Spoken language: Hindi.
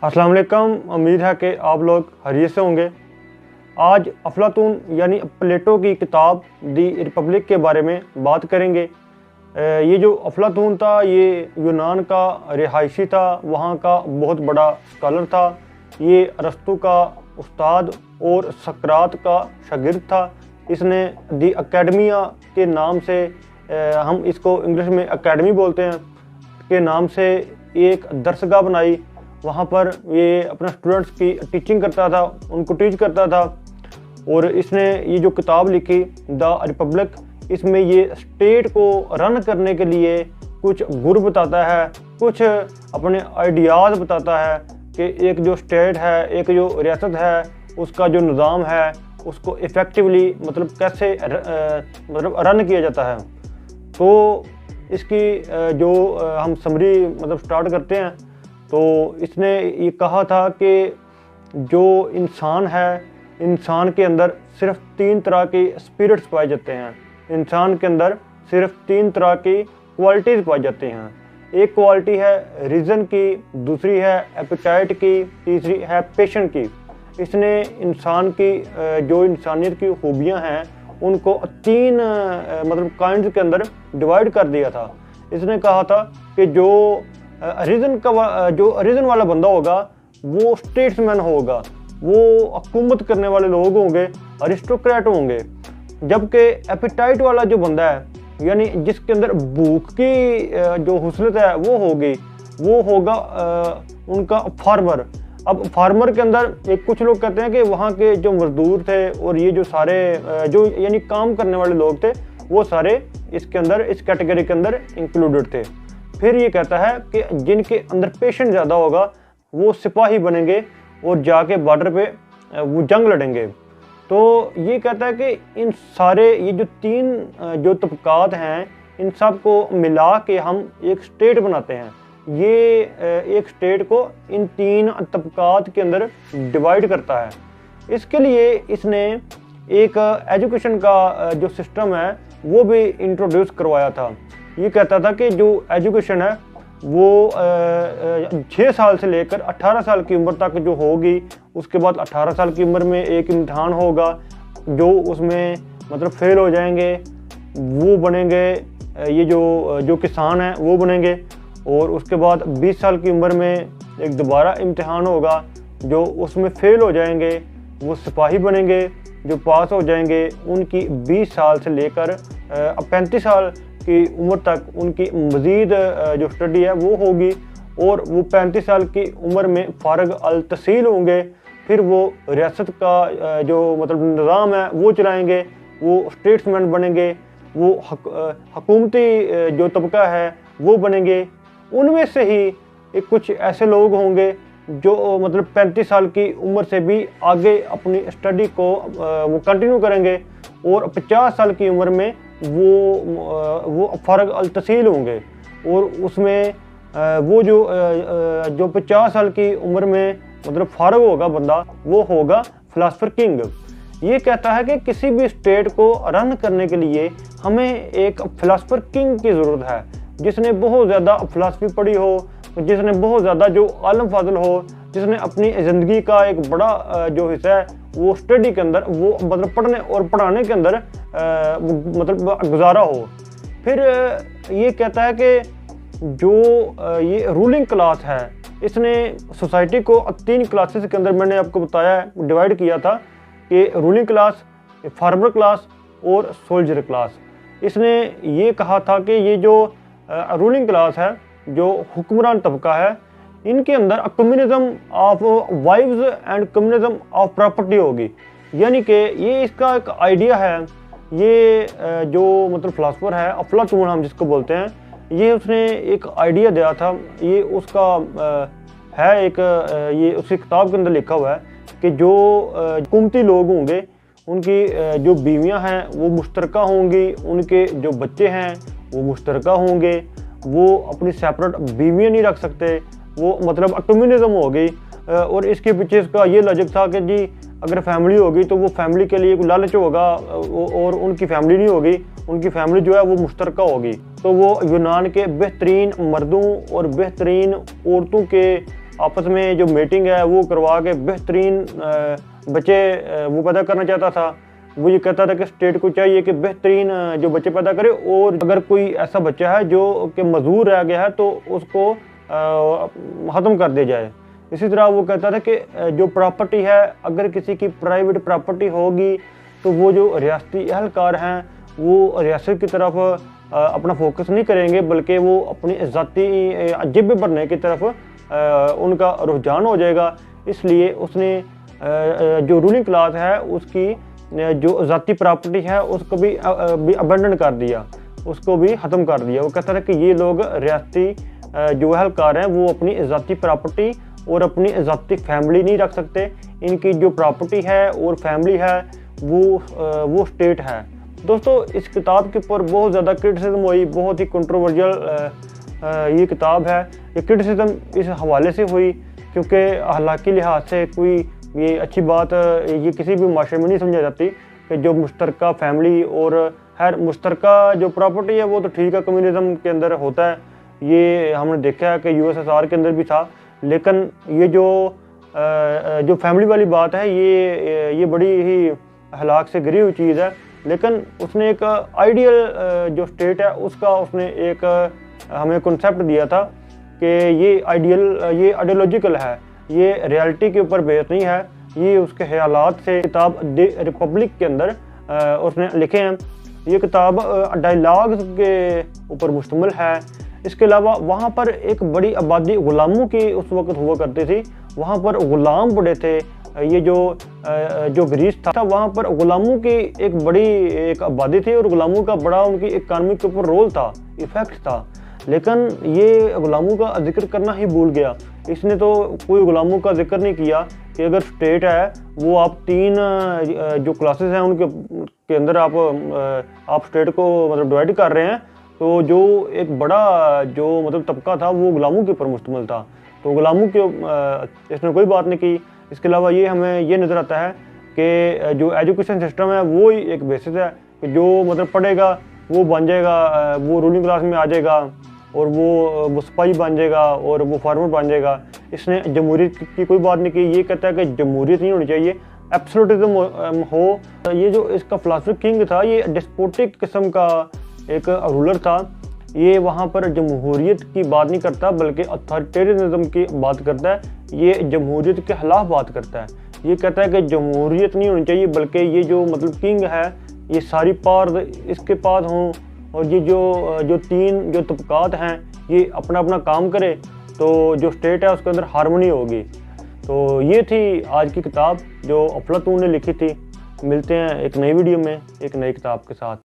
अस्सलाम वालेकुम। उम्मीद है कि आप लोग खैरियत से होंगे। आज अफलातून यानी प्लेटो की किताब दी रिपब्लिक के बारे में बात करेंगे। ये जो अफलातून था ये यूनान का रिहायशी था, वहाँ का बहुत बड़ा स्कॉलर था। ये अरस्तु का उस्ताद और सकरात का शागिर्द था। इसने दी अकेडमिया के नाम से, हम इसको इंग्लिश में एकेडमी बोलते हैं, के नाम से एक दरसगाह बनाई। वहाँ पर ये अपने स्टूडेंट्स की टीचिंग करता था, उनको टीच करता था। और इसने ये जो किताब लिखी द रिपब्लिक, इसमें ये स्टेट को रन करने के लिए कुछ गुर बताता है, कुछ अपने आइडियाज़ बताता है कि एक जो स्टेट है, एक जो रियासत है, उसका जो निज़ाम है उसको इफ़ेक्टिवली मतलब कैसे मतलब रन किया जाता है। तो इसकी जो हम समरी मतलब स्टार्ट करते हैं, तो इसने ये कहा था कि जो इंसान है, इंसान के अंदर सिर्फ 3 तरह के स्पिरिट्स पाए जाते हैं। इंसान के अंदर सिर्फ 3 तरह की क्वालिटीज़ पाई जाती हैं। एक क्वालिटी है रीज़न की, दूसरी है एपेटाइट की, तीसरी है पेशन की। इसने इंसान की जो इंसानियत की खूबियाँ हैं उनको 3 मतलब काइंड्स के अंदर डिवाइड कर दिया था। इसने कहा था कि जो रीज़न वाला बंदा होगा वो स्टेट्समैन होगा, वो हुकूमत करने वाले लोग होंगे, अरिस्टोक्रेट होंगे। जबकि एपेटाइट वाला जो बंदा है, यानी जिसके अंदर भूख की जो हुस्नत है वो होगी, वो होगा उनका फार्मर। अब फार्मर के अंदर एक कुछ लोग कहते हैं कि वहाँ के जो मजदूर थे और ये जो सारे जो यानी काम करने वाले लोग थे, वो सारे इसके अंदर इस कैटेगरी के अंदर इंक्लूडेड थे। फिर ये कहता है कि जिनके अंदर पेशेंस ज़्यादा होगा वो सिपाही बनेंगे और जाके बॉर्डर पे वो जंग लड़ेंगे। तो ये कहता है कि इन सारे ये जो 3 जो तबकात हैं, इन सब को मिला के हम एक स्टेट बनाते हैं। ये एक स्टेट को इन 3 तबकात के अंदर डिवाइड करता है। इसके लिए इसने एक एजुकेशन का जो सिस्टम है वो भी इंट्रोड्यूस करवाया था। ये कहता था कि जो एजुकेशन है वो 6 साल से लेकर 18 साल की उम्र तक जो होगी, उसके बाद 18 साल की उम्र में एक इम्तिहान होगा, जो उसमें मतलब फेल हो जाएंगे वो बनेंगे ये जो किसान हैं वो बनेंगे। और उसके बाद 20 साल की उम्र में एक दोबारा इम्तिहान होगा, जो उसमें फेल हो जाएंगे वो सिपाही बनेंगे। जो पास हो जाएंगे उनकी 20 साल से लेकर 35 साल की उम्र तक उनकी मज़ीद जो स्टडी है वो होगी, और वो 35 साल की उम्र में फारग अल तहसील होंगे। फिर वो रियासत का जो मतलब निज़ाम है वो चलाएंगे, वो स्टेट्समैन बनेंगे, वो हकूमती जो तबका है वो बनेंगे। उनमें से ही एक कुछ ऐसे लोग होंगे जो मतलब 35 साल की उम्र से भी आगे अपनी स्टडी को वो कंटिन्यू करेंगे, और 50 साल की उम्र में वो फ़र्ग अल तहसील होंगे। और उसमें वो जो 50 साल की उम्र में मतलब फ़ारग होगा बंदा, वो होगा फ़िलासफ़र किंग। ये कहता है कि किसी भी स्टेट को रन करने के लिए हमें एक फ़िलासफ़र किंग की ज़रूरत है, जिसने बहुत ज़्यादा फ़िलासफ़ी पढ़ी हो, जिसने बहुत ज़्यादा जो आलम फाजिल हो, जिसने अपनी ज़िंदगी का एक बड़ा जो हिस्सा है वो स्टडी के अंदर, वो मतलब पढ़ने और पढ़ाने के अंदर मतलब गुजारा हो। फिर ये कहता है कि जो ये रूलिंग क्लास है, इसने सोसाइटी को 3 क्लासेस के अंदर मैंने आपको बताया डिवाइड किया था कि रूलिंग क्लास, फार्मर क्लास और सोल्जर क्लास। इसने ये कहा था कि ये जो रूलिंग क्लास है, जो हुक्मरान तबका है, इनके अंदर communism of wives and communism of property होगी। यानी कि ये इसका एक आइडिया है। ये जो मतलब फिलासफर है अफलातून हम जिसको बोलते हैं, ये उसने एक आइडिया दिया था। ये उसका है एक ये उसकी किताब के अंदर लिखा हुआ है कि जो हुकूमती लोग होंगे उनकी जो बीवियां हैं वो मुश्तरका होंगी, उनके जो बच्चे हैं वो मुश्तरका होंगे, वो अपनी सेपरेट बीवियां नहीं रख सकते, वो मतलब कम्युनिज्म हो गई। और इसके पीछे इसका ये लॉजिक था कि जी अगर फैमिली होगी तो वो फैमिली के लिए कोई लालच होगा, और उनकी फैमिली नहीं होगी, उनकी फैमिली जो है वो मुश्तरका होगी। तो वो यूनान के बेहतरीन मर्दों और बेहतरीन औरतों के आपस में जो मीटिंग है वो करवा के बेहतरीन बच्चे वो पैदा करना चाहता था। वो ये कहता था कि स्टेट को चाहिए कि बेहतरीन जो बच्चे पैदा करे, और अगर कोई ऐसा बच्चा है जो कि मजदूर रह गया है तो उसको ख़त्म कर दिया जाए। इसी तरह वो कहता था कि जो प्रॉपर्टी है, अगर किसी की प्राइवेट प्रॉपर्टी होगी तो वो जो रियासती एहलकार हैं वो रियासत की तरफ अपना फोकस नहीं करेंगे, बल्कि वो अपनी ज़ाती जेब भरने की तरफ उनका रुझान हो जाएगा। इसलिए उसने जो रूलिंग क्लास है उसकी जो ज़ाती प्रॉपर्टी है उसको भी अबेंडन कर दिया, उसको भी ख़त्म कर दिया। वो कहता था कि ये लोग रियासती जो एहलकार हैं वो अपनी ज़ाती प्रॉपर्टी और अपनी ज़ाती फैमिली नहीं रख सकते। इनकी जो प्रॉपर्टी है और फैमिली है वो स्टेट है। दोस्तों, इस किताब के ऊपर बहुत ज़्यादा क्रिटिसिज्म हुई, बहुत ही कंट्रोवर्शियल ये किताब है। ये क्रिटिसिज्म इस हवाले से हुई क्योंकि अखलाकी लिहाज से कोई ये अच्छी बात ये किसी भी माशरे में नहीं समझा जाती कि जो मुश्तरका फैमिली और खैर मुश्तरका जो प्रॉपर्टी है वो तो ठीक है, कम्युनिज़म के अंदर होता है, ये हमने देखा है कि यूएसएसआर के अंदर भी था। लेकिन ये जो फैमिली वाली बात है ये बड़ी ही हलाक से गिरी हुई चीज़ है। लेकिन उसने एक आइडियल जो स्टेट है उसका उसने एक हमें कॉन्सेप्ट दिया था कि ये आइडियोलॉजिकल है, ये रियलिटी के ऊपर बेस नहीं है, ये उसके ख्यालात से किताब द रिपब्लिक के अंदर उसने लिखे हैं। ये किताब डायलॉग्स के ऊपर मुश्तमिल है। इसके अलावा वहाँ पर एक बड़ी आबादी ग़ुलामों की उस वक्त हुआ करती थी, वहाँ पर ग़ुलाम बड़े थे। ये जो ग्रीस था वहाँ पर ग़ुलामों की एक बड़ी एक आबादी थी और ग़ुलामों का बड़ा उनकी इकानमी के ऊपर रोल था, इफ़ेक्ट था। लेकिन ये ग़ुलामों का जिक्र करना ही भूल गया। इसने तो कोई ग़ुलामों का जिक्र नहीं किया कि अगर स्टेट है वो आप 3 जो क्लासेस हैं उनके अंदर आप स्टेट को मतलब डिवाइड कर रहे हैं, तो जो एक बड़ा जो मतलब तबका था वो ग़ुलामों के ऊपर मुश्तमिल था, तो ग़ुलामों के इसने कोई बात नहीं की। इसके अलावा ये हमें ये नज़र आता है कि जो एजुकेशन सिस्टम है वो ही एक बेसिस है कि जो मतलब पढ़ेगा वो बन जाएगा, वो रूलिंग क्लास में आ जाएगा और वो सिपाही बन जाएगा और वो फार्मर बन जाएगा। इसने जमहूरियत की कोई बात नहीं की। ये कहता है कि जमहूरियत नहीं होनी चाहिए, एब्सोल्यूटिज्म हो। ये जो इसका फिलासफी किंग था ये डिस्पोटिक किस्म का एक रूलर था। ये वहाँ पर जमहूरियत की बात नहीं करता बल्कि अथॉरिटेरियनिज्म की बात करता है। ये जमहूरियत के खिलाफ बात करता है। ये कहता है कि जमहूरियत नहीं होनी चाहिए बल्कि ये जो मतलब किंग है ये सारी पावर इसके पास हों और ये जो 3 जो तबकात हैं ये अपना अपना काम करे, तो जो स्टेट है उसके अंदर हार्मनी होगी। तो ये थी आज की किताब जो अफलातून ने लिखी थी। मिलते हैं एक नई वीडियो में एक नई किताब के साथ।